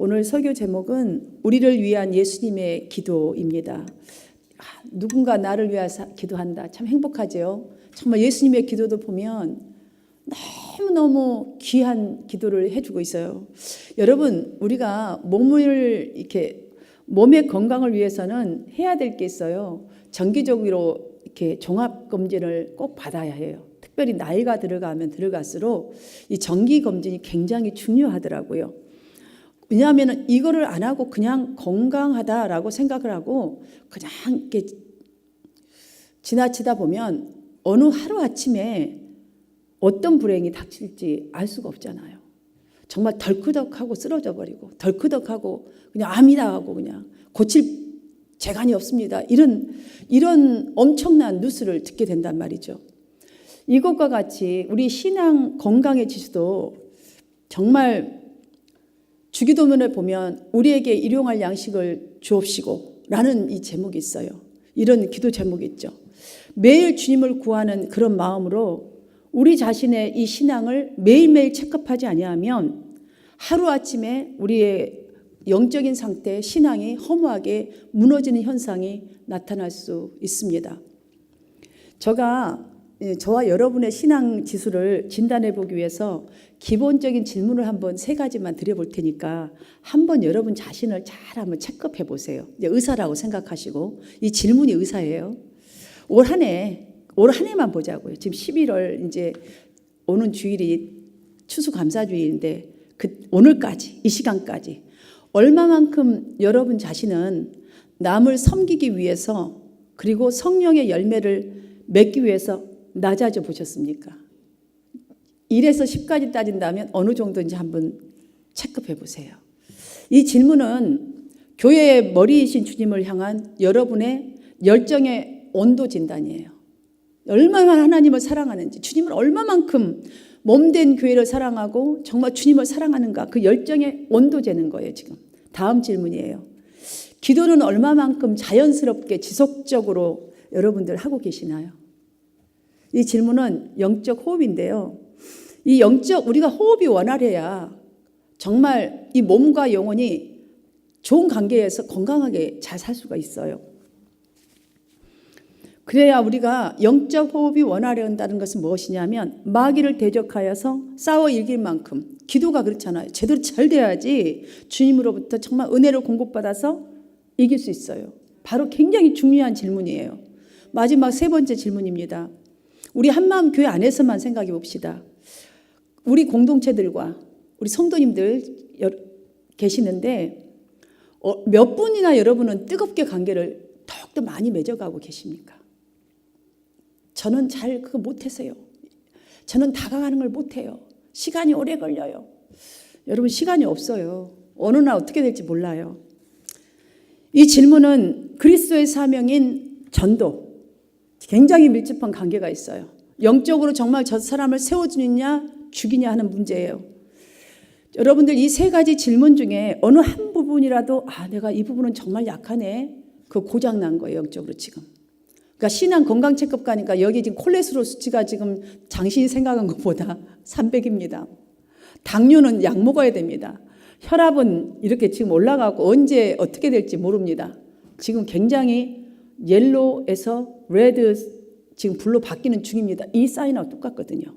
오늘 설교 제목은 우리를 위한 예수님의 기도입니다. 누군가 나를 위해서 기도한다. 참 행복하죠. 정말 예수님의 기도도 보면 너무너무 귀한 기도를 해주고 있어요. 여러분, 우리가 몸의 건강을 위해서는 해야 될 게 있어요. 정기적으로 이렇게 종합검진을 꼭 받아야 해요. 특별히 나이가 들어가면 들어갈수록 이 정기검진이 굉장히 중요하더라고요. 왜냐하면 이거를 안 하고 그냥 건강하다라고 생각을 하고 그냥 이렇게 지나치다 보면 어느 하루아침에 어떤 불행이 닥칠지 알 수가 없잖아요. 정말 덜크덕하고 쓰러져 버리고 덜크덕하고 그냥 암이다 하고 그냥 고칠 재간이 없습니다. 이런 엄청난 뉴스를 듣게 된단 말이죠. 이것과 같이 우리 신앙 건강의 지수도 정말 주기도문을 보면 우리에게 일용할 양식을 주옵시고 라는 이 제목이 있어요. 이런 기도 제목이 있죠. 매일 주님을 구하는 그런 마음으로 우리 자신의 이 신앙을 매일매일 체크하지 아니하면 하루아침에 우리의 영적인 상태, 신앙이 허무하게 무너지는 현상이 나타날 수 있습니다. 저와 여러분의 신앙 지수를 진단해 보기 위해서 기본적인 질문을 한번 3가지만 드려볼 테니까 한번 여러분 자신을 잘 한번 체크해 보세요. 이제 의사라고 생각하시고 이 질문이 의사예요. 올 한 해만 보자고요. 지금 11월 이제 오는 주일이 추수감사주일인데 오늘까지 이 시간까지 얼마만큼 여러분 자신은 남을 섬기기 위해서 그리고 성령의 열매를 맺기 위해서 낮아져 보셨습니까? 1에서 10까지 따진다면 어느 정도인지 한번 체크해 보세요. 이 질문은 교회의 머리이신 주님을 향한 여러분의 열정의 온도 진단이에요. 얼마나 하나님을 사랑하는지, 주님을 얼마만큼 몸된 교회를 사랑하고 정말 주님을 사랑하는가, 그 열정의 온도 재는 거예요. 지금 다음 질문이에요. 기도는 얼마만큼 자연스럽게 지속적으로 여러분들 하고 계시나요? 이 질문은 영적 호흡인데요. 우리가 호흡이 원활해야 정말 이 몸과 영혼이 좋은 관계에서 건강하게 잘 살 수가 있어요. 그래야 우리가 영적 호흡이 원활해야 한다는 것은 무엇이냐면 마귀를 대적하여서 싸워 이길 만큼 기도가 그렇잖아요. 제대로 잘 돼야지 주님으로부터 정말 은혜를 공급받아서 이길 수 있어요. 바로 굉장히 중요한 질문이에요. 마지막 3번째 질문입니다. 우리 한마음 교회 안에서만 생각해 봅시다. 우리 공동체들과 우리 성도님들 계시는데 몇 분이나 여러분은 뜨겁게 관계를 더욱더 많이 맺어가고 계십니까? 저는 잘 그거 못해서요. 저는 다가가는 걸 못해요. 시간이 오래 걸려요. 여러분 시간이 없어요. 어느 날 어떻게 될지 몰라요. 이 질문은 그리스도의 사명인 전도, 굉장히 밀접한 관계가 있어요. 영적으로 정말 저 사람을 세워주느냐 죽이냐 하는 문제예요. 여러분들 이 3가지 질문 중에 어느 한 부분이라도 내가 이 부분은 정말 약하네. 그거 고장난 거예요. 영적으로 지금. 그러니까 신앙 건강 체크업 가니까 여기 지금 콜레스테롤 수치가 지금 당신이 생각한 것보다 300입니다. 당뇨는 약 먹어야 됩니다. 혈압은 이렇게 지금 올라가고 언제 어떻게 될지 모릅니다. 지금 굉장히 옐로우에서 레드 지금 블루 바뀌는 중입니다. 이 사인하고 똑같거든요.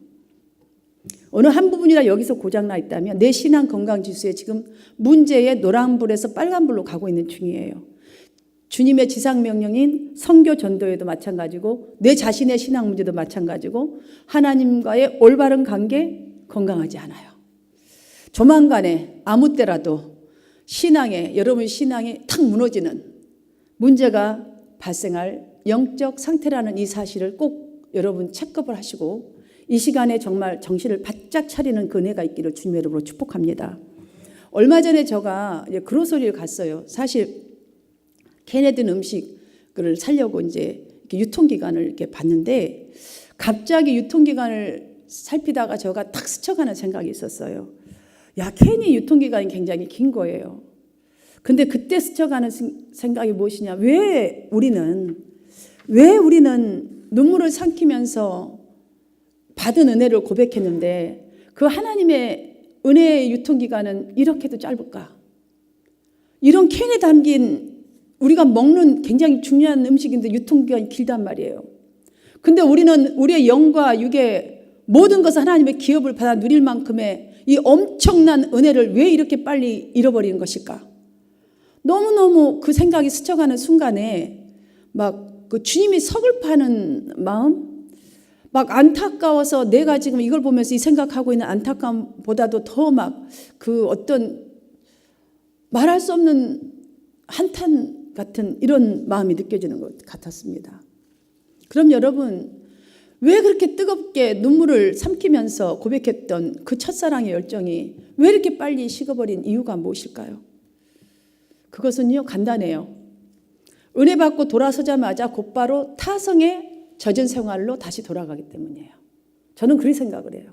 어느 한 부분이라 여기서 고장나 있다면 내 신앙 건강 지수에 지금 문제의 노란불에서 빨간불로 가고 있는 중이에요. 주님의 지상명령인 선교 전도에도 마찬가지고 내 자신의 신앙 문제도 마찬가지고 하나님과의 올바른 관계 건강하지 않아요. 조만간에 아무 때라도 여러분 신앙이 탁 무너지는 문제가 발생할 영적 상태라는 이 사실을 꼭 여러분 체크업을 하시고 이 시간에 정말 정신을 바짝 차리는 그 은혜가 있기를 주님의 이름으로 축복합니다. 얼마 전에 제가 그로서리를 갔어요. 사실 캐네든 음식을 사려고 이제 유통기간을 이렇게 봤는데 갑자기 유통기간을 살피다가 제가 딱 스쳐가는 생각이 있었어요. 캔이 유통기간이 굉장히 긴 거예요. 근데 그때 스쳐가는 생각이 무엇이냐? 왜 우리는 눈물을 삼키면서 받은 은혜를 고백했는데 그 하나님의 은혜의 유통기간은 이렇게도 짧을까? 이런 캔에 담긴 우리가 먹는 굉장히 중요한 음식인데 유통기한이 길단 말이에요. 근데 우리는 우리의 영과 육의 모든 것을 하나님의 기업을 받아 누릴 만큼의 이 엄청난 은혜를 왜 이렇게 빨리 잃어버리는 것일까? 너무너무 그 생각이 스쳐가는 순간에 막 그 주님이 서글파는 마음, 막 안타까워서 내가 지금 이걸 보면서 이 생각하고 있는 안타까움보다도 더 막 그 어떤 말할 수 없는 한탄 같은 이런 마음이 느껴지는 것 같았습니다. 그럼 여러분, 왜 그렇게 뜨겁게 눈물을 삼키면서 고백했던 그 첫사랑의 열정이 왜 이렇게 빨리 식어버린 이유가 무엇일까요? 그것은요, 간단해요. 은혜 받고 돌아서자마자 곧바로 타성의 젖은 생활로 다시 돌아가기 때문이에요. 저는 그렇게 생각을 해요.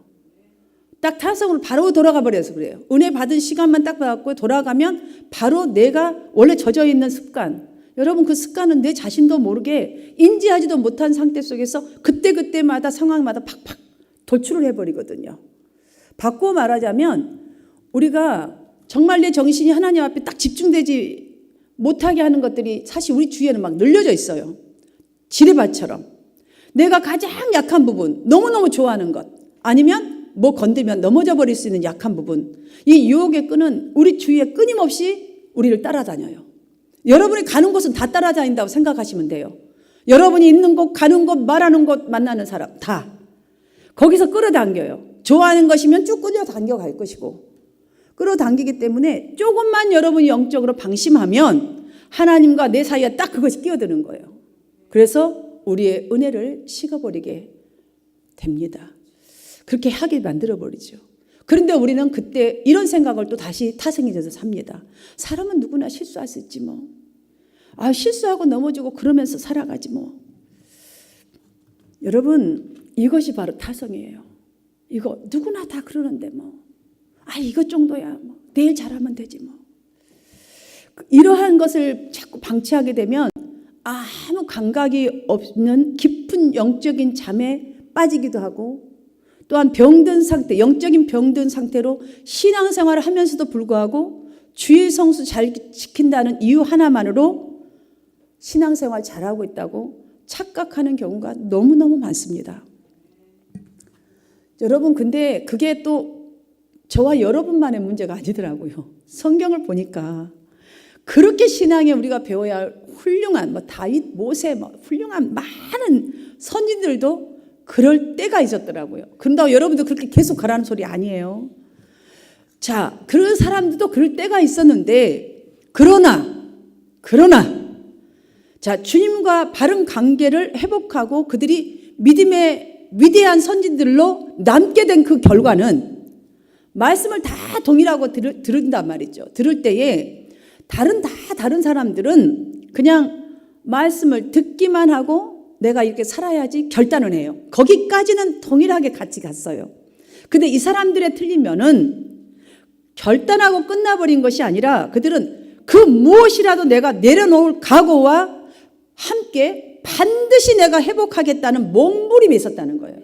딱 타성으로 바로 돌아가 버려서 그래요. 은혜 받은 시간만 딱 받고 돌아가면 바로 내가 원래 젖어 있는 습관, 여러분 그 습관은 내 자신도 모르게 인지하지도 못한 상태 속에서 그때그때마다 상황마다 팍팍 돌출을 해버리거든요. 바꾸어 말하자면 우리가 정말 내 정신이 하나님 앞에 딱 집중되지 못하게 하는 것들이 사실 우리 주위에는 막 늘려져 있어요. 지뢰밭처럼. 내가 가장 약한 부분, 너무너무 좋아하는 것, 아니면 뭐 건들면 넘어져 버릴 수 있는 약한 부분, 이 유혹의 끈은 우리 주위에 끊임없이 우리를 따라다녀요. 여러분이 가는 곳은 다 따라다닌다고 생각하시면 돼요. 여러분이 있는 곳, 가는 곳, 말하는 곳, 만나는 사람 다 거기서 끌어당겨요. 좋아하는 것이면 쭉 끌어당겨 갈 것이고, 끌어당기기 때문에 조금만 여러분이 영적으로 방심하면 하나님과 내 사이에 딱 그것이 끼어드는 거예요. 그래서 우리의 은혜를 식어버리게 됩니다. 그렇게 하게 만들어버리죠. 그런데 우리는 그때 이런 생각을 또 다시 타성이 돼서 삽니다. 사람은 누구나 실수할 수 있지 뭐. 실수하고 넘어지고 그러면서 살아가지 뭐. 여러분, 이것이 바로 타성이에요. 이거 누구나 다 그러는데 뭐. 이것 정도야 뭐. 내일 잘하면 되지 뭐. 이러한 것을 자꾸 방치하게 되면 아무 감각이 없는 깊은 영적인 잠에 빠지기도 하고, 또한 병든 상태, 영적인 병든 상태로 신앙생활을 하면서도 불구하고 주일 성수 잘 지킨다는 이유 하나만으로 신앙생활 잘하고 있다고 착각하는 경우가 너무너무 많습니다. 여러분, 근데 그게 또 저와 여러분만의 문제가 아니더라고요. 성경을 보니까 그렇게 신앙에 우리가 배워야 할 훌륭한 다윗, 모세, 훌륭한 많은 선진들도 그럴 때가 있었더라고요. 그런다고 여러분도 그렇게 계속 가라는 소리 아니에요. 자, 그런 사람들도 그럴 때가 있었는데, 그러나 자, 주님과 바른 관계를 회복하고 그들이 믿음의 위대한 선진들로 남게 된 그 결과는 말씀을 다 동일하고 들은단 말이죠. 들을 때에 다른 사람들은 그냥 말씀을 듣기만 하고 내가 이렇게 살아야지 결단을 해요. 거기까지는 동일하게 같이 갔어요. 근데 이 사람들의 틀리면은 결단하고 끝나버린 것이 아니라 그들은 그 무엇이라도 내가 내려놓을 각오와 함께 반드시 내가 회복하겠다는 몸부림이 있었다는 거예요.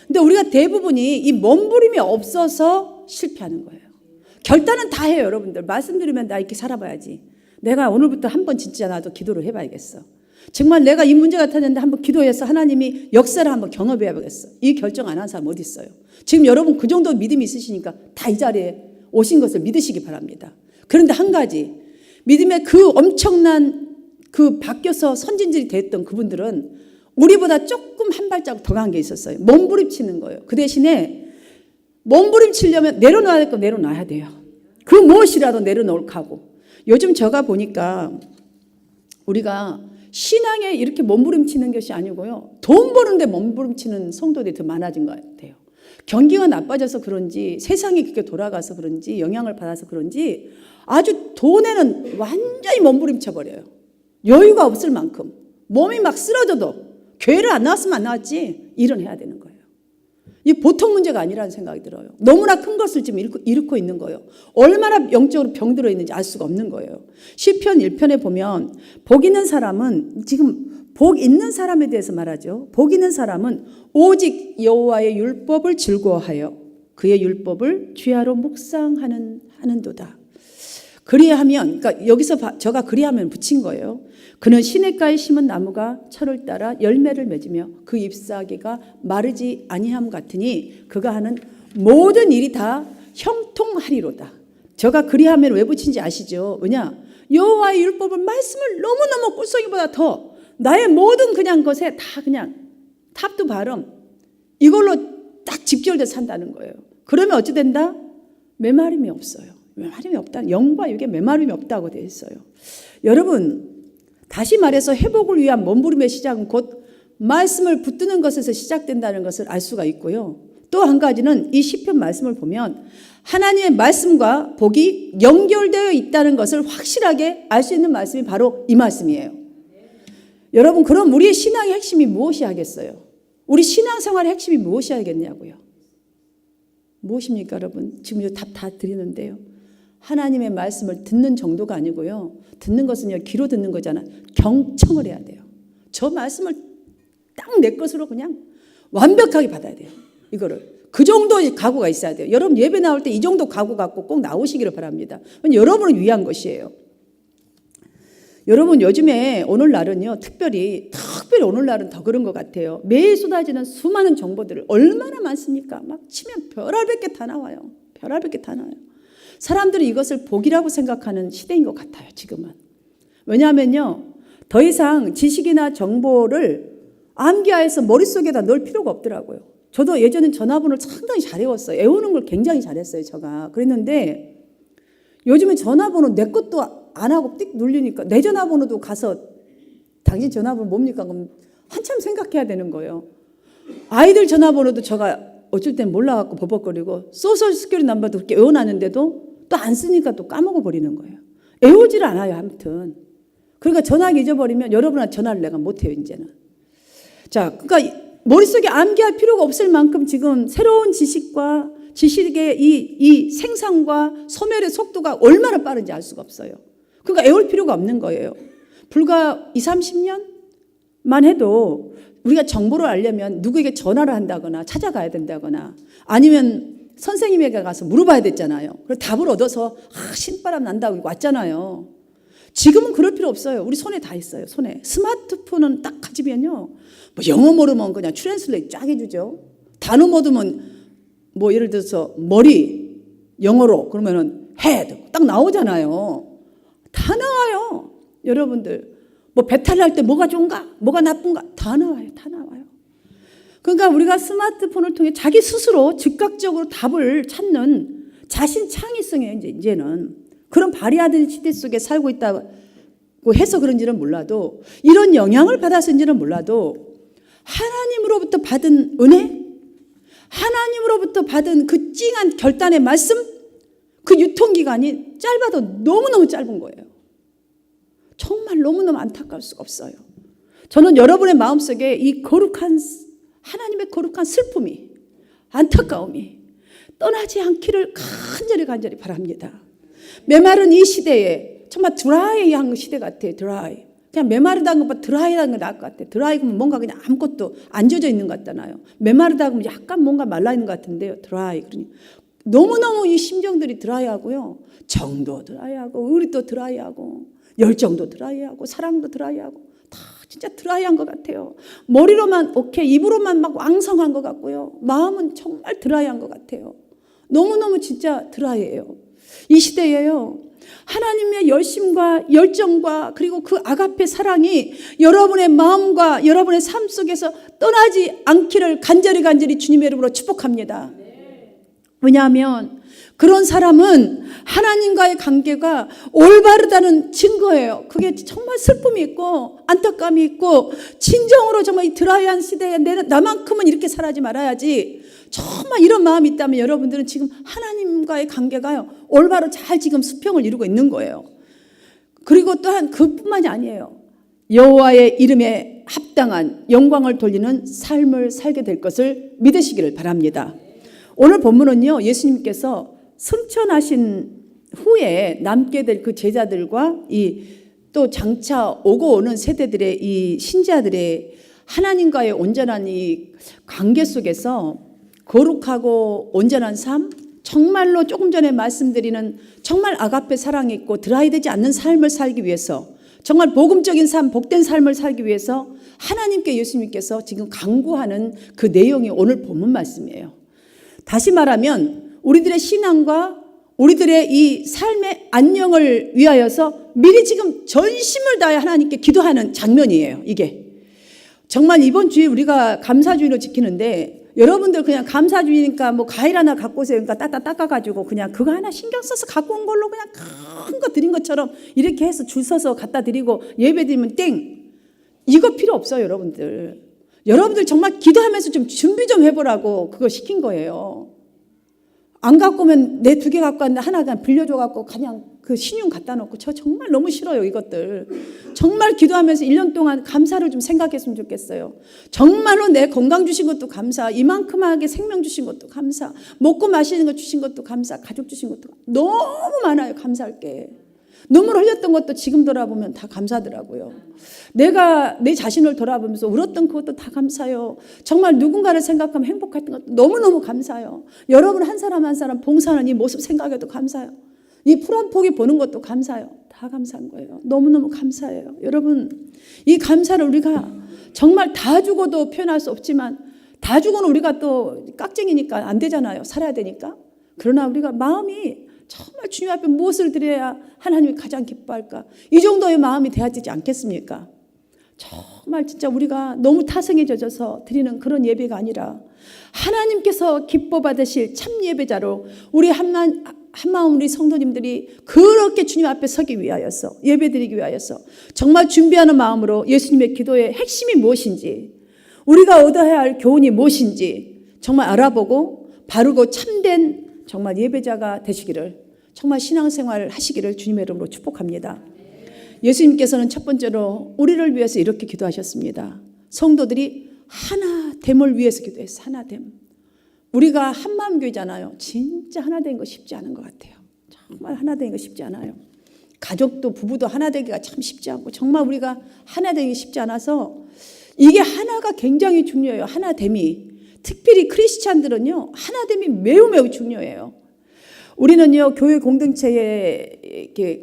근데 우리가 대부분이 이 몸부림이 없어서 실패하는 거예요. 결단은 다 해요, 여러분들. 말씀드리면 나 이렇게 살아봐야지. 내가 오늘부터 한번 진짜 나도 기도를 해봐야겠어. 정말 내가 이 문제가 터졌는데 한번 기도해서 하나님이 역사를 한번 경험해야겠어. 이 결정 안 한 사람 어디 있어요? 지금 여러분 그 정도 믿음이 있으시니까 다 이 자리에 오신 것을 믿으시기 바랍니다. 그런데 한 가지, 믿음의 그 엄청난 그 바뀌어서 선진들이 됐던 그분들은 우리보다 조금 한 발자국 더 간 게 있었어요. 몸부림치는 거예요. 그 대신에 몸부림치려면 내려놔야 될 거 내려놔야 돼요. 그 무엇이라도 내려놓을 각오. 요즘 제가 보니까 우리가 신앙에 이렇게 몸부림치는 것이 아니고요, 돈 버는데 몸부림치는 성도들이 더 많아진 것 같아요. 경기가 나빠져서 그런지, 세상이 그렇게 돌아가서 그런지, 영향을 받아서 그런지 아주 돈에는 완전히 몸부림쳐버려요. 여유가 없을 만큼. 몸이 막 쓰러져도 교회를 안 나왔으면 안 나왔지, 일은 해야 되는 거예요. 이게 보통 문제가 아니라는 생각이 들어요. 너무나 큰 것을 지금 잃고 있는 거예요. 얼마나 영적으로 병들어 있는지 알 수가 없는 거예요. 시편 1편에 보면 복 있는 사람은, 지금 복 있는 사람에 대해서 말하죠. 복 있는 사람은 오직 여호와의 율법을 즐거워하여 그의 율법을 주야로 묵상하는도다. 그리하면, 그러니까 여기서 저가 그리하면 붙인 거예요. 그는 시냇가에 심은 나무가 철을 따라 열매를 맺으며 그 잎사귀가 마르지 아니함 같으니 그가 하는 모든 일이 다 형통하리로다. 저가 그리하면 왜 붙인지 아시죠? 왜냐? 여호와의 율법을 말씀을 너무너무 꿀송이보다 더 나의 모든 그냥 것에 다 그냥 탑도 발음 이걸로 딱 집결돼서 산다는 거예요. 그러면 어찌 된다? 메마름이 없어요. 메마름이 없다. 영과 육에 메마름이 없다고 되어 있어요. 여러분, 다시 말해서 회복을 위한 몸부림의 시작은 곧 말씀을 붙드는 것에서 시작된다는 것을 알 수가 있고요. 또 한 가지는 이 시편 말씀을 보면 하나님의 말씀과 복이 연결되어 있다는 것을 확실하게 알 수 있는 말씀이 바로 이 말씀이에요. 여러분, 그럼 우리의 신앙의 핵심이 무엇이 하겠어요? 우리 신앙생활의 핵심이 무엇이 하겠냐고요? 무엇입니까, 여러분? 지금 답 다 드리는데요. 하나님의 말씀을 듣는 정도가 아니고요. 듣는 것은요, 귀로 듣는 거잖아. 경청을 해야 돼요. 저 말씀을 딱 내 것으로 그냥 완벽하게 받아야 돼요. 이거를. 그 정도의 각오가 있어야 돼요. 여러분 예배 나올 때 이 정도 각오 갖고 꼭 나오시기를 바랍니다. 여러분을 위한 것이에요. 여러분 요즘에 오늘날은요, 특별히 오늘날은 더 그런 것 같아요. 매일 쏟아지는 수많은 정보들을 얼마나 많습니까? 막 치면 별알별 게 다 나와요. 별알별 게 다 나와요. 사람들이 이것을 복이라고 생각하는 시대인 것 같아요, 지금은. 왜냐하면요, 더 이상 지식이나 정보를 암기하여서 머릿속에다 넣을 필요가 없더라고요. 저도 예전엔 전화번호를 상당히 잘 외웠어요. 외우는 걸 굉장히 잘했어요, 제가. 그랬는데 요즘은 전화번호 내 것도 안 하고 띡 누르니까 내 전화번호도 가서 당신 전화번호 뭡니까? 그럼 한참 생각해야 되는 거예요. 아이들 전화번호도 제가 어쩔 땐 몰라갖고 버벅거리고 소셜 시큐리티 넘버도 그렇게 외워놨는데도 또 안 쓰니까 또 까먹어 버리는 거예요. 외우질 않아요, 아무튼. 그러니까 전화기 잊어버리면 여러분한테 전화를 내가 못해요, 이제는. 자, 그러니까 머릿속에 암기할 필요가 없을 만큼 지금 새로운 지식과 지식의 이 생산과 소멸의 속도가 얼마나 빠른지 알 수가 없어요. 그러니까 애울 필요가 없는 거예요. 불과 20, 30년만 해도 우리가 정보를 알려면 누구에게 전화를 한다거나 찾아가야 된다거나 아니면 선생님에게 가서 물어봐야 됐잖아요. 그래서 답을 얻어서 신바람 난다고 왔잖아요. 지금은 그럴 필요 없어요. 우리 손에 다 있어요. 손에. 스마트폰은 딱 가지면요. 뭐 영어 모르면 그냥 트랜슬레이트 쫙 해주죠. 단어 모르면 뭐 예를 들어서 머리 영어로 그러면은 헤드 딱 나오잖아요. 다 나와요. 여러분들. 뭐 배탈 날 때 뭐가 좋은가? 뭐가 나쁜가? 다 나와요. 다 나와요. 그러니까 우리가 스마트폰을 통해 자기 스스로 즉각적으로 답을 찾는 자신 창의성이에요. 이제는. 그런 발휘하는 시대 속에 살고 있다고 해서 그런지는 몰라도 이런 영향을 받아서인지는 몰라도 하나님으로부터 받은 은혜, 하나님으로부터 받은 그 찡한 결단의 말씀, 그 유통기간이 짧아도 너무너무 짧은 거예요. 정말 너무너무 안타까울 수가 없어요. 저는 여러분의 마음속에 이 거룩한 하나님의 거룩한 슬픔이, 안타까움이 떠나지 않기를 간절히 바랍니다. 메마른 이 시대에 정말 드라이한 시대 같아요. 드라이. 그냥 메마르다는 것보다 드라이한 게 나을 것 같아요. 드라이 그러면 뭔가 그냥 아무것도 안 젖어 있는 것 같잖아요. 메마르다 그러면 약간 뭔가 말라 있는 것 같은데요. 드라이. 그러니 너무너무 이 심정들이 드라이하고요. 정도 드라이하고 의리도 드라이하고 열정도 드라이하고 사랑도 드라이하고 다 진짜 드라이한 것 같아요. 머리로만 오케이, 입으로만 막 왕성한 것 같고요. 마음은 정말 드라이한 것 같아요. 너무너무 진짜 드라이해요. 이 시대에요. 하나님의 열심과 열정과 그리고 그 아가페 사랑이 여러분의 마음과 여러분의 삶 속에서 떠나지 않기를 간절히 주님의 이름으로 축복합니다. 왜냐하면 그런 사람은 하나님과의 관계가 올바르다는 증거예요. 그게 정말 슬픔이 있고 안타까움이 있고 진정으로 정말 이 드라이한 시대에 나만큼은 이렇게 살아지 말아야지. 정말 이런 마음이 있다면 여러분들은 지금 하나님과의 관계가요, 올바로 잘 지금 수평을 이루고 있는 거예요. 그리고 또한 그뿐만이 아니에요. 여호와의 이름에 합당한 영광을 돌리는 삶을 살게 될 것을 믿으시기를 바랍니다. 오늘 본문은요, 예수님께서 승천하신 후에 남게 될 그 제자들과 이 또 장차 오고 오는 세대들의 이 신자들의 하나님과의 온전한 이 관계 속에서 거룩하고 온전한 삶, 정말로 조금 전에 말씀드리는 정말 아가페 사랑이 있고 드라이되지 않는 삶을 살기 위해서, 정말 복음적인 삶, 복된 삶을 살기 위해서 하나님께, 예수님께서 지금 강구하는 그 내용이 오늘 본문 말씀이에요. 다시 말하면 우리들의 신앙과 우리들의 이 삶의 안녕을 위하여서 미리 지금 전심을 다해 하나님께 기도하는 장면이에요. 이게 정말 이번 주에 우리가 감사주의를 지키는데, 여러분들 그냥 감사주의니까 뭐 과일 하나 갖고 오세요. 그러니까 따따 닦아가지고 그냥 그거 하나 신경 써서 갖고 온 걸로 그냥 큰 거 드린 것처럼 이렇게 해서 줄 서서 갖다 드리고 예배 드리면 땡. 이거 필요 없어요, 여러분들. 여러분들 정말 기도하면서 좀 준비 좀 해보라고 그거 시킨 거예요. 안 갖고 오면 내 2개 갖고 왔는데 하나 그냥 빌려줘갖고 그냥 그 신용 갖다 놓고, 저 정말 너무 싫어요, 이것들. 정말 기도하면서 1년 동안 감사를 좀 생각했으면 좋겠어요. 정말로 내 건강 주신 것도 감사, 이만큼하게 생명 주신 것도 감사, 먹고 마시는 거 주신 것도 감사, 가족 주신 것도 너무 많아요, 감사할 게. 눈물 흘렸던 것도 지금 돌아보면 다 감사하더라고요. 내가 내 자신을 돌아보면서 울었던 그것도 다 감사해요. 정말 누군가를 생각하면 행복했던 것도 너무너무 감사해요. 여러분 한 사람 한 사람 봉사하는 이 모습 생각해도 감사해요. 이 풀 한 포기 보는 것도 감사해요. 다 감사한 거예요. 너무너무 감사해요. 여러분, 이 감사를 우리가 정말 다 주고도 표현할 수 없지만, 다 주고는 우리가 또 깍쟁이니까 안 되잖아요. 살아야 되니까. 그러나 우리가 마음이 정말 주님 앞에 무엇을 드려야 하나님이 가장 기뻐할까? 이 정도의 마음이 돼야 되지 않겠습니까? 정말 진짜 우리가 너무 타성에 젖어서 드리는 그런 예배가 아니라 하나님께서 기뻐 받으실 참 예배자로 우리 한마음 우리 성도님들이 그렇게 주님 앞에 서기 위하여서, 예배드리기 위하여서 정말 준비하는 마음으로 예수님의 기도의 핵심이 무엇인지, 우리가 얻어야 할 교훈이 무엇인지 정말 알아보고 바르고 참된 정말 예배자가 되시기를, 정말 신앙생활 하시기를 주님의 이름으로 축복합니다. 예수님께서는 첫 번째로 우리를 위해서 이렇게 기도하셨습니다. 성도들이 하나됨을 위해서 기도했어요. 하나됨. 우리가 한마음교회잖아요. 진짜 하나 되는 거 쉽지 않은 것 같아요. 정말 하나 되는 거 쉽지 않아요. 가족도 부부도 하나 되기가 참 쉽지 않고, 정말 우리가 하나 되기 쉽지 않아서 이게 하나가 굉장히 중요해요. 하나됨이. 특별히 크리스찬들은요, 하나됨이 매우 매우 중요해요. 우리는요, 교회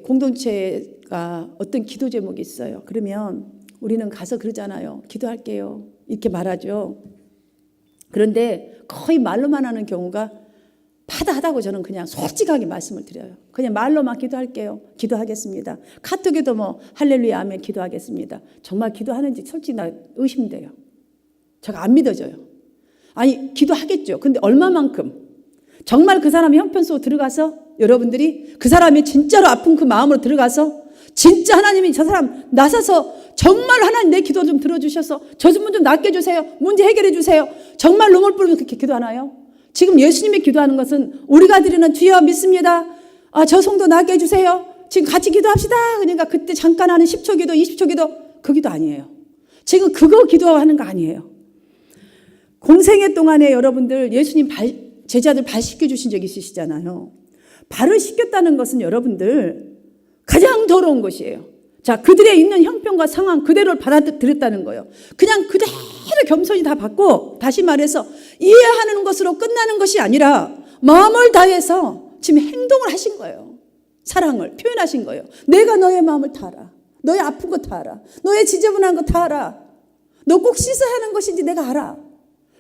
공동체가 어떤 기도 제목이 있어요. 그러면 우리는 가서 그러잖아요. 기도할게요. 이렇게 말하죠. 그런데 거의 말로만 하는 경우가 파다하다고 저는 그냥 솔직하게 말씀을 드려요. 그냥 말로만 기도할게요. 기도하겠습니다. 카톡에도 뭐 할렐루야 아멘 기도하겠습니다. 정말 기도하는지 솔직히 나 의심돼요. 제가 안 믿어져요. 아니, 기도하겠죠. 근데 얼마만큼? 정말 그 사람이 형편 속으로 들어가서 여러분들이 그 사람이 진짜로 아픈 그 마음으로 들어가서 진짜 하나님이 저 사람 나서서 정말 하나님 내 기도 좀 들어주셔서 저 좀 낫게 해주세요. 문제 해결해 주세요. 정말 눈물 뿌리면 그렇게 기도하나요? 지금 예수님이 기도하는 것은 우리가 드리는 주여 믿습니다. 저 성도 낫게 해주세요. 지금 같이 기도합시다. 그러니까 그때 잠깐 하는 10초 기도, 20초 기도, 그 기도 아니에요. 지금 그거 기도하는 거 아니에요. 공생애 동안에 여러분들 예수님 제자들 발 씻겨주신 적 있으시잖아요. 발을 씻겼다는 것은 여러분들 가장 더러운 것이에요. 자, 그들의 있는 형편과 상황 그대로를 받아들였다는 거예요. 그냥 그대로 겸손히 다 받고, 다시 말해서 이해하는 것으로 끝나는 것이 아니라 마음을 다해서 지금 행동을 하신 거예요. 사랑을 표현하신 거예요. 내가 너의 마음을 다 알아. 너의 아픈 거 다 알아. 너의 지저분한 거 다 알아. 너 꼭 씻어야 하는 것인지 내가 알아.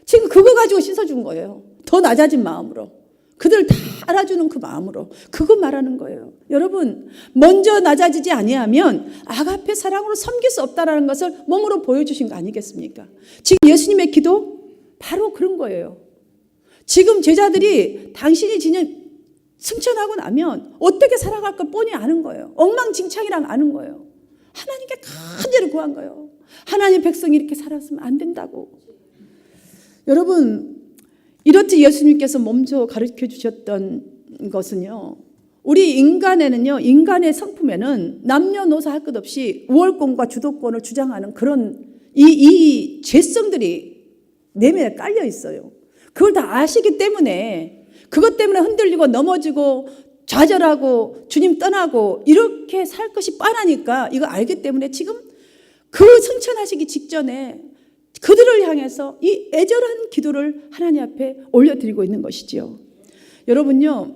지금 그거 가지고 씻어준 거예요. 더 낮아진 마음으로. 그들 다 알아주는 그 마음으로. 그거 말하는 거예요. 여러분, 먼저 낮아지지 아니하면 아가페 사랑으로 섬길 수 없다는 것을 몸으로 보여주신 거 아니겠습니까? 지금 예수님의 기도 바로 그런 거예요. 지금 제자들이 당신이 진짜 승천하고 나면 어떻게 살아갈 걸 뻔히 아는 거예요. 엉망진창이랑 아는 거예요. 하나님께 간절히 구한 거예요. 하나님 백성이 이렇게 살았으면 안 된다고. 여러분, 이렇듯 예수님께서 먼저 가르쳐 주셨던 것은요, 우리 인간에는요, 인간의 성품에는 남녀노소 할 것 없이 우월권과 주도권을 주장하는 그런 이 죄성들이 내면에 깔려 있어요. 그걸 다 아시기 때문에, 그것 때문에 흔들리고 넘어지고 좌절하고 주님 떠나고 이렇게 살 것이 뻔하니까 이거 알기 때문에 지금 그 승천하시기 직전에 그들을 향해서 이 애절한 기도를 하나님 앞에 올려드리고 있는 것이지요. 여러분요,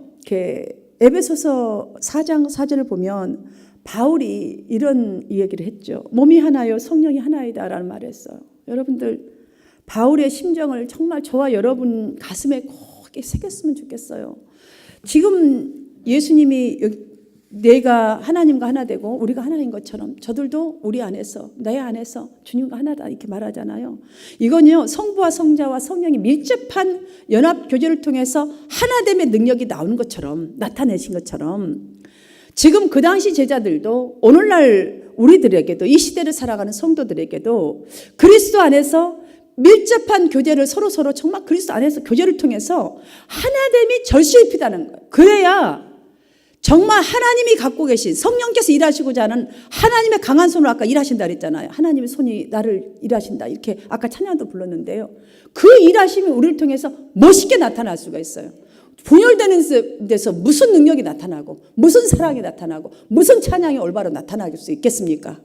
에베소서 4장 4절을 보면 바울이 이런 이야기를 했죠. 몸이 하나요 성령이 하나이다 라는 말을 했어요. 여러분들 바울의 심정을 정말 저와 여러분 가슴에 꼭 새겼으면 좋겠어요. 지금 예수님이 내가 하나님과 하나 되고 우리가 하나인 것처럼 저들도 우리 안에서 내 안에서 주님과 하나다 이렇게 말하잖아요. 이건요 성부와 성자와 성령이 밀접한 연합 교제를 통해서 하나됨의 능력이 나오는 것처럼 나타내신 것처럼 지금 그 당시 제자들도 오늘날 우리들에게도 이 시대를 살아가는 성도들에게도 그리스도 안에서 밀접한 교제를 서로 정말 그리스도 안에서 교제를 통해서 하나됨이 절실히다는 거예요. 그래야 정말 하나님이 갖고 계신 성령께서 일하시고자 하는 하나님의 강한 손으로 아까 일하신다 그랬잖아요. 하나님의 손이 나를 일하신다 이렇게 아까 찬양도 불렀는데요. 그 일하심이 우리를 통해서 멋있게 나타날 수가 있어요. 분열되는 데서 무슨 능력이 나타나고 무슨 사랑이 나타나고 무슨 찬양이 올바로 나타날 수 있겠습니까?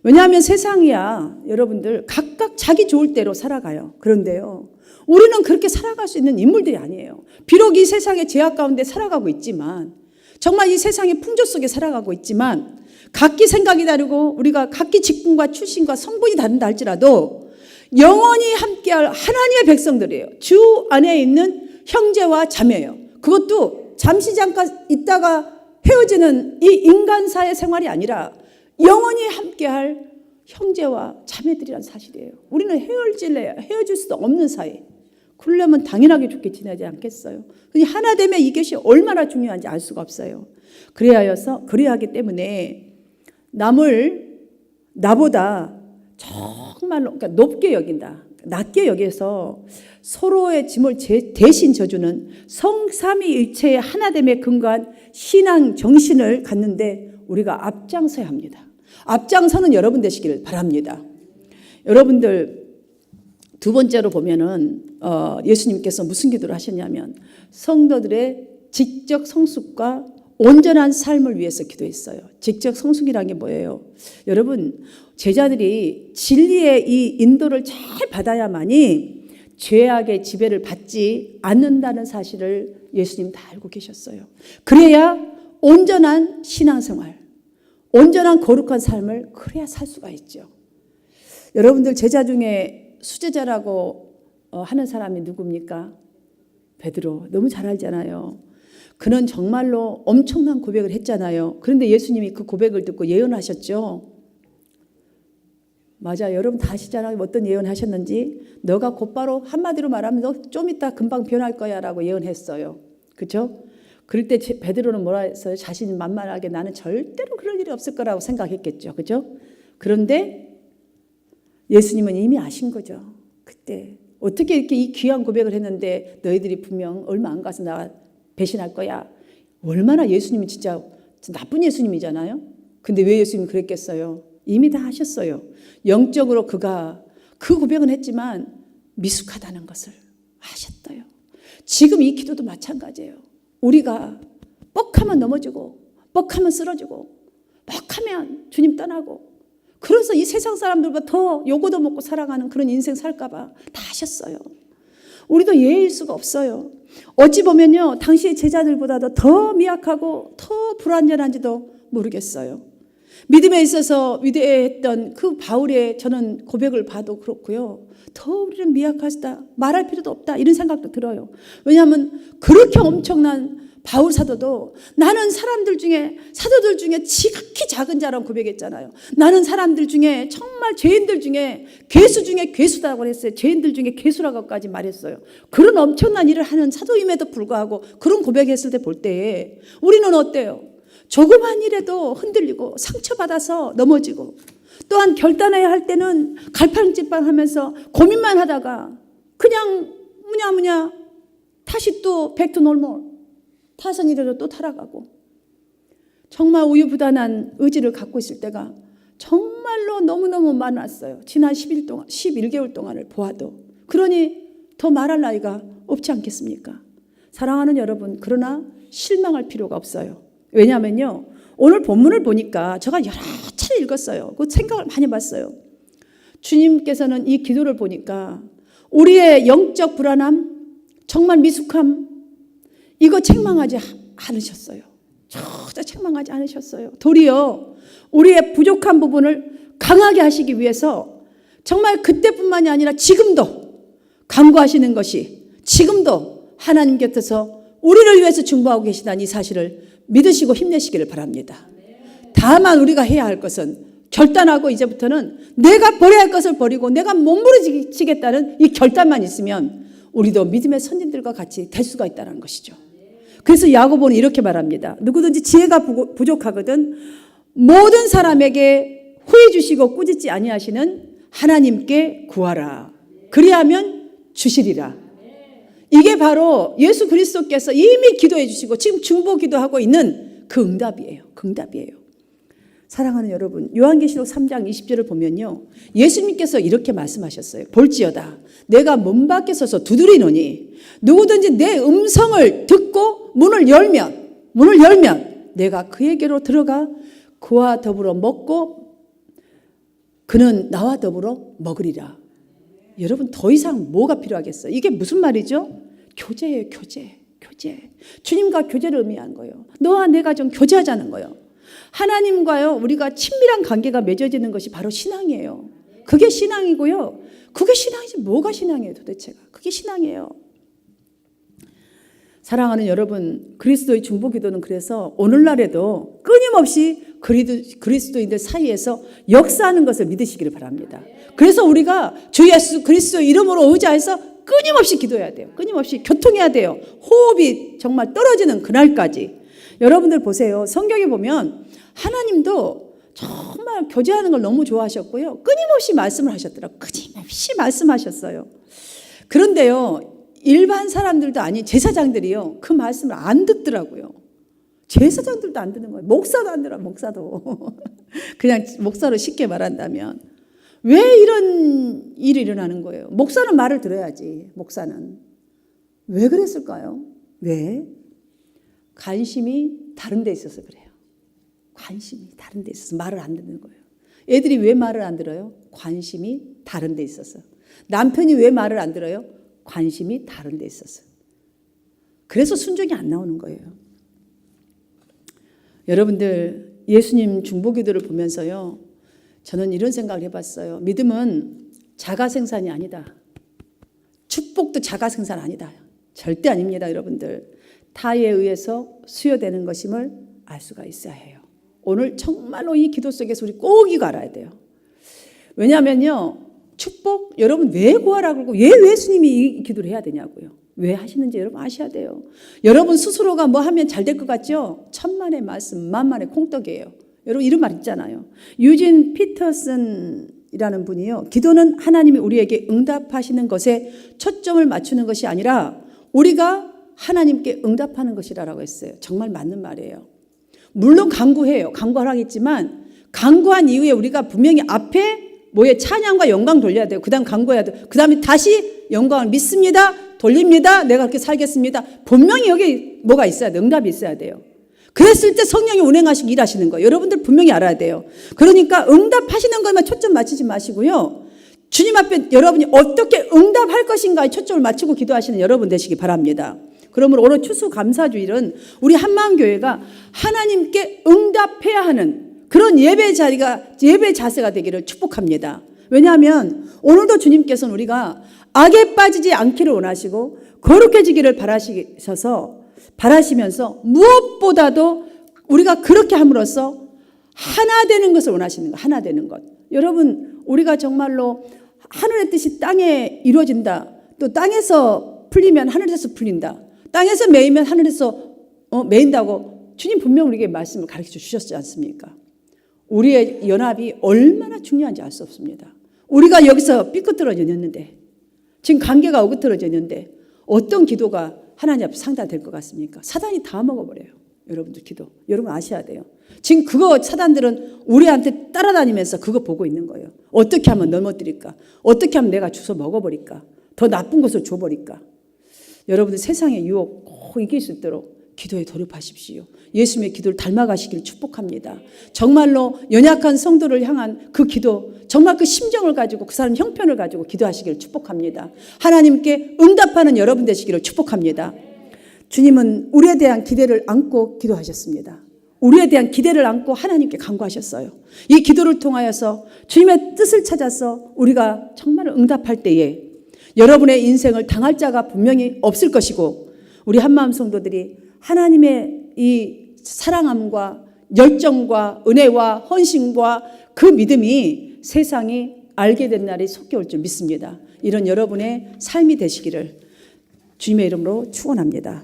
왜냐하면 세상이야 여러분들 각각 자기 좋을 대로 살아가요. 그런데요 우리는 그렇게 살아갈 수 있는 인물들이 아니에요. 비록 이 세상의 제약 가운데 살아가고 있지만 정말 이 세상의 풍조 속에 살아가고 있지만 각기 생각이 다르고 우리가 각기 직분과 출신과 성분이 다른다 할지라도 영원히 함께할 하나님의 백성들이에요. 주 안에 있는 형제와 자매예요. 그것도 잠시 잠깐 있다가 헤어지는 이 인간사의 생활이 아니라 영원히 함께할 형제와 자매들이란 사실이에요. 우리는 헤어질 수도 없는 사이. 그러려면 당연하게 좋게 지내지 않겠어요. 하나됨의 이것이 얼마나 중요한지 알 수가 없어요. 그래야 하기 때문에 남을 나보다 정말로 그러니까 높게 여긴다. 낮게 여기서 서로의 짐을 대신 져주는 성삼위일체의 하나됨에 근거한 신앙 정신을 갖는데 우리가 앞장서야 합니다. 앞장서는 여러분 되시길 바랍니다. 여러분들 두 번째로 보면은 예수님께서 무슨 기도를 하셨냐면 성도들의 지적 성숙과 온전한 삶을 위해서 기도했어요. 지적 성숙이라는 게 뭐예요? 여러분 제자들이 진리의 이 인도를 잘 받아야만이 죄악의 지배를 받지 않는다는 사실을 예수님 다 알고 계셨어요. 그래야 온전한 신앙생활, 온전한 거룩한 삶을 그래야 살 수가 있죠. 여러분들 제자 중에 수제자라고 하는 사람이 누굽니까? 베드로. 너무 잘 알잖아요. 그는 정말로 엄청난 고백을 했잖아요. 그런데 예수님이 그 고백을 듣고 예언하셨죠. 맞아, 여러분 다 아시잖아요. 어떤 예언하셨는지. 너가 곧바로 한마디로 말하면 너 좀 이따 금방 변할 거야 라고 예언했어요. 그렇죠? 그럴 때 베드로는 뭐라 했어요? 자신이 만만하게 나는 절대로 그럴 일이 없을 거라고 생각했겠죠. 그렇죠? 그런데 예수님은 이미 아신 거죠. 그때 어떻게 이렇게 이 귀한 고백을 했는데 너희들이 분명 얼마 안 가서 나 배신할 거야. 얼마나 예수님이 진짜 나쁜 예수님이잖아요. 근데 왜 예수님이 그랬겠어요? 이미 다 하셨어요. 영적으로 그가 그 고백은 했지만 미숙하다는 것을 아셨어요. 지금 이 기도도 마찬가지예요. 우리가 뻑하면 넘어지고 뻑하면 쓰러지고 뻑하면 주님 떠나고 그래서 이 세상 사람들보다 더 요거도 먹고 살아가는 그런 인생 살까봐 다 하셨어요. 우리도 예일 수가 없어요. 어찌 보면요 당시의 제자들보다도 더 미약하고 더 불완전한지도 모르겠어요. 믿음에 있어서 위대했던 그 바울의 저는 고백을 봐도 그렇고요. 더 우리는 미약하다. 말할 필요도 없다. 이런 생각도 들어요. 왜냐하면 그렇게 엄청난 바울 사도도 나는 사도들 중에 지극히 작은 자라고 고백했잖아요. 나는 사람들 중에 정말 죄인들 중에 괴수 중에 괴수다고 했어요. 죄인들 중에 괴수라고까지 말했어요. 그런 엄청난 일을 하는 사도임에도 불구하고 그런 고백했을 때 볼 때에 우리는 어때요? 조그만 일에도 흔들리고 상처받아서 넘어지고 또한 결단해야 할 때는 갈팡질팡하면서 고민만 하다가 그냥 무냐 다시 또 back to normal 타성이 되도 또 타락하고 정말 우유부단한 의지를 갖고 있을 때가 정말로 너무너무 많았어요. 지난 11개월 동안을 보아도. 그러니 더 말할 나이가 없지 않겠습니까? 사랑하는 여러분, 그러나 실망할 필요가 없어요. 왜냐하면요 오늘 본문을 보니까 제가 여러 차례 읽었어요. 그 생각을 많이 봤어요. 주님께서는 이 기도를 보니까 우리의 영적 불안함, 정말 미숙함, 이거 책망하지 않으셨어요. 전혀 책망하지 않으셨어요. 도리어 우리의 부족한 부분을 강하게 하시기 위해서 정말 그때뿐만이 아니라 지금도 간구하시는 것이, 지금도 하나님 곁에서 우리를 위해서 중보하고 계시다는 이 사실을 믿으시고 힘내시기를 바랍니다. 다만 우리가 해야 할 것은 결단하고 이제부터는 내가 버려야 할 것을 버리고 내가 몸부림치겠다는 이 결단만 있으면 우리도 믿음의 선진들과 같이 될 수가 있다는 것이죠. 그래서 야고보는 이렇게 말합니다. 누구든지 지혜가 부족하거든 모든 사람에게 후히 주시고 꾸짖지 아니하시는 하나님께 구하라. 그리하면 주시리라. 이게 바로 예수 그리스도께서 이미 기도해 주시고 지금 중보 기도하고 있는 그 응답이에요. 그 응답이에요. 사랑하는 여러분, 요한계시록 3장 20절을 보면요, 예수님께서 이렇게 말씀하셨어요. 볼지어다 내가 문 밖에 서서 두드리노니 누구든지 내 음성을 듣고 문을 열면 내가 그에게로 들어가 그와 더불어 먹고 그는 나와 더불어 먹으리라. 여러분, 더 이상 뭐가 필요하겠어요? 이게 무슨 말이죠? 교제예요. 교제. 주님과 교제를 의미하는 거예요. 너와 내가 좀 교제하자는 거예요. 하나님과요, 우리가 친밀한 관계가 맺어지는 것이 바로 신앙이에요. 그게 신앙이고요. 그게 신앙이지 뭐가 신앙이에요 도대체가. 그게 신앙이에요. 사랑하는 여러분, 그리스도의 중보 기도는 그래서 오늘날에도 끊임없이 그리스도인들 사이에서 역사하는 것을 믿으시기를 바랍니다. 그래서 우리가 주 예수 그리스도 이름으로 의지해서 끊임없이 기도해야 돼요. 끊임없이 교통해야 돼요. 호흡이 정말 떨어지는 그날까지. 여러분들 보세요. 성경에 보면 하나님도 정말 교제하는 걸 너무 좋아하셨고요. 끊임없이 말씀을 하셨더라고요. 끊임없이 말씀하셨어요. 그런데요, 일반 사람들도 아닌 제사장들이요, 그 말씀을 안 듣더라고요. 제사장들도 안 듣는 거예요. 목사도 안 들어요. 목사도. 그냥 목사로 쉽게 말한다면. 왜 이런 일이 일어나는 거예요? 목사는 말을 들어야지. 목사는. 왜 그랬을까요? 왜? 관심이 다른 데 있어서 그래요. 관심이 다른 데 있어서 말을 안 듣는 거예요. 애들이 왜 말을 안 들어요? 관심이 다른 데 있어서. 남편이 왜 말을 안 들어요? 관심이 다른 데 있어서. 그래서 순종이 안 나오는 거예요. 여러분들, 예수님 중보기도를 보면서요, 저는 이런 생각을 해봤어요. 믿음은 자가생산이 아니다. 축복도 자가생산 아니다. 절대 아닙니다, 여러분들. 타에 의해서 수여되는 것임을 알 수가 있어야 해요. 오늘 정말로 이 기도 속에서 우리 꼭 이거 알아야 돼요. 왜냐하면요, 축복 여러분 왜 구하라고 그러고 왜 예수님이 이 기도를 해야 되냐고요. 왜 하시는지 여러분 아셔야 돼요. 여러분 스스로가 뭐 하면 잘 될 것 같죠? 천만의 말씀 만만의 콩떡이에요. 여러분 이런 말 있잖아요. 유진 피터슨이라는 분이요, 기도는 하나님이 우리에게 응답하시는 것에 초점을 맞추는 것이 아니라 우리가 하나님께 응답하는 것이라고 했어요. 정말 맞는 말이에요. 물론 간구해요. 간구하라겠지만 간구한 이후에 우리가 분명히 앞에 뭐에 찬양과 영광 돌려야 돼요. 그 다음 간구해야 돼요. 그 다음에 다시 영광을 믿습니다. 돌립니다. 내가 그렇게 살겠습니다. 분명히 여기 뭐가 있어야 돼요. 응답이 있어야 돼요. 그랬을 때 성령이 운행하시고 일하시는 거예요. 여러분들 분명히 알아야 돼요. 그러니까 응답하시는 것만 초점 맞추지 마시고요, 주님 앞에 여러분이 어떻게 응답할 것인가에 초점을 맞추고 기도하시는 여러분 되시기 바랍니다. 그러므로 오늘 추수감사주일은 우리 한마음교회가 하나님께 응답해야 하는 그런 예배 자세가 되기를 축복합니다. 왜냐하면 오늘도 주님께서는 우리가 악에 빠지지 않기를 원하시고 거룩해지기를 바라시면서 무엇보다도 우리가 그렇게 함으로써 하나 되는 것을 원하시는 것, 하나 되는 것. 여러분, 우리가 정말로 하늘의 뜻이 땅에 이루어진다. 또 땅에서 풀리면 하늘에서 풀린다. 땅에서 매이면 하늘에서 매인다고 주님 분명 우리에게 말씀을 가르쳐 주셨지 않습니까? 우리의 연합이 얼마나 중요한지 알 수 없습니다. 우리가 여기서 삐끗들어졌는데, 지금 관계가 어긋러졌는데 어떤 기도가 하나님 앞에 상달될 것 같습니까? 사단이 다 먹어버려요. 여러분들 기도. 여러분 아셔야 돼요. 지금 그거 사단들은 우리한테 따라다니면서 그거 보고 있는 거예요. 어떻게 하면 넘어뜨릴까? 어떻게 하면 내가 주워 먹어버릴까? 더 나쁜 것을 줘버릴까? 여러분들 세상의 유혹 꼭 이길 수 있도록 기도에 돌입하십시오. 예수님의 기도를 닮아가시기를 축복합니다. 정말로 연약한 성도를 향한 그 기도, 정말 그 심정을 가지고 그 사람 형편을 가지고 기도하시기를 축복합니다. 하나님께 응답하는 여러분 되시기를 축복합니다. 주님은 우리에 대한 기대를 안고 기도하셨습니다. 우리에 대한 기대를 안고 하나님께 간구하셨어요. 이 기도를 통하여서 주님의 뜻을 찾아서 우리가 정말 응답할 때에 여러분의 인생을 당할 자가 분명히 없을 것이고, 우리 한마음 성도들이 하나님의 이 사랑함과 열정과 은혜와 헌신과 그 믿음이 세상이 알게 된 날이 속히 올 줄 믿습니다. 이런 여러분의 삶이 되시기를 주님의 이름으로 축원합니다.